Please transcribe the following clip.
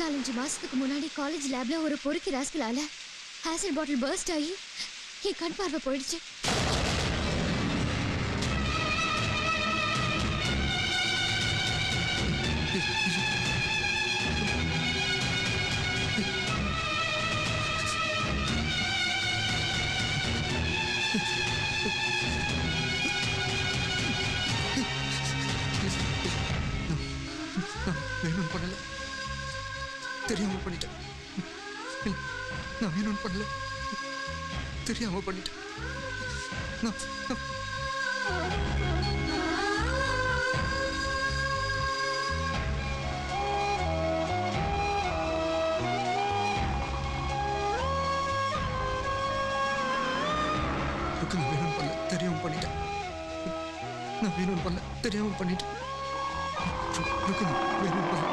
4-5 மாசத்துக்கு முன்னாடி காலேஜ் லேப்ல ஒரு பொறுக்கி ராஸ்கலால ஆசிட் பாட்டில் பர்ஸ்ட் ஆகி என் கண் பார்வை போயிடுச்சு. வேணும் பண்ணல, தெரியாம பண்ணிட்டேன். நான் வேணும் பண்ணல, தெரியாம பண்ணிட்டேன். நான் வேணும் பண்ணல, தெரியாம பண்ணிட்டேன். நான் வேணும் பண்ணல, தெரியாம பண்ணிட்டேன். வேணும் பண்ணல.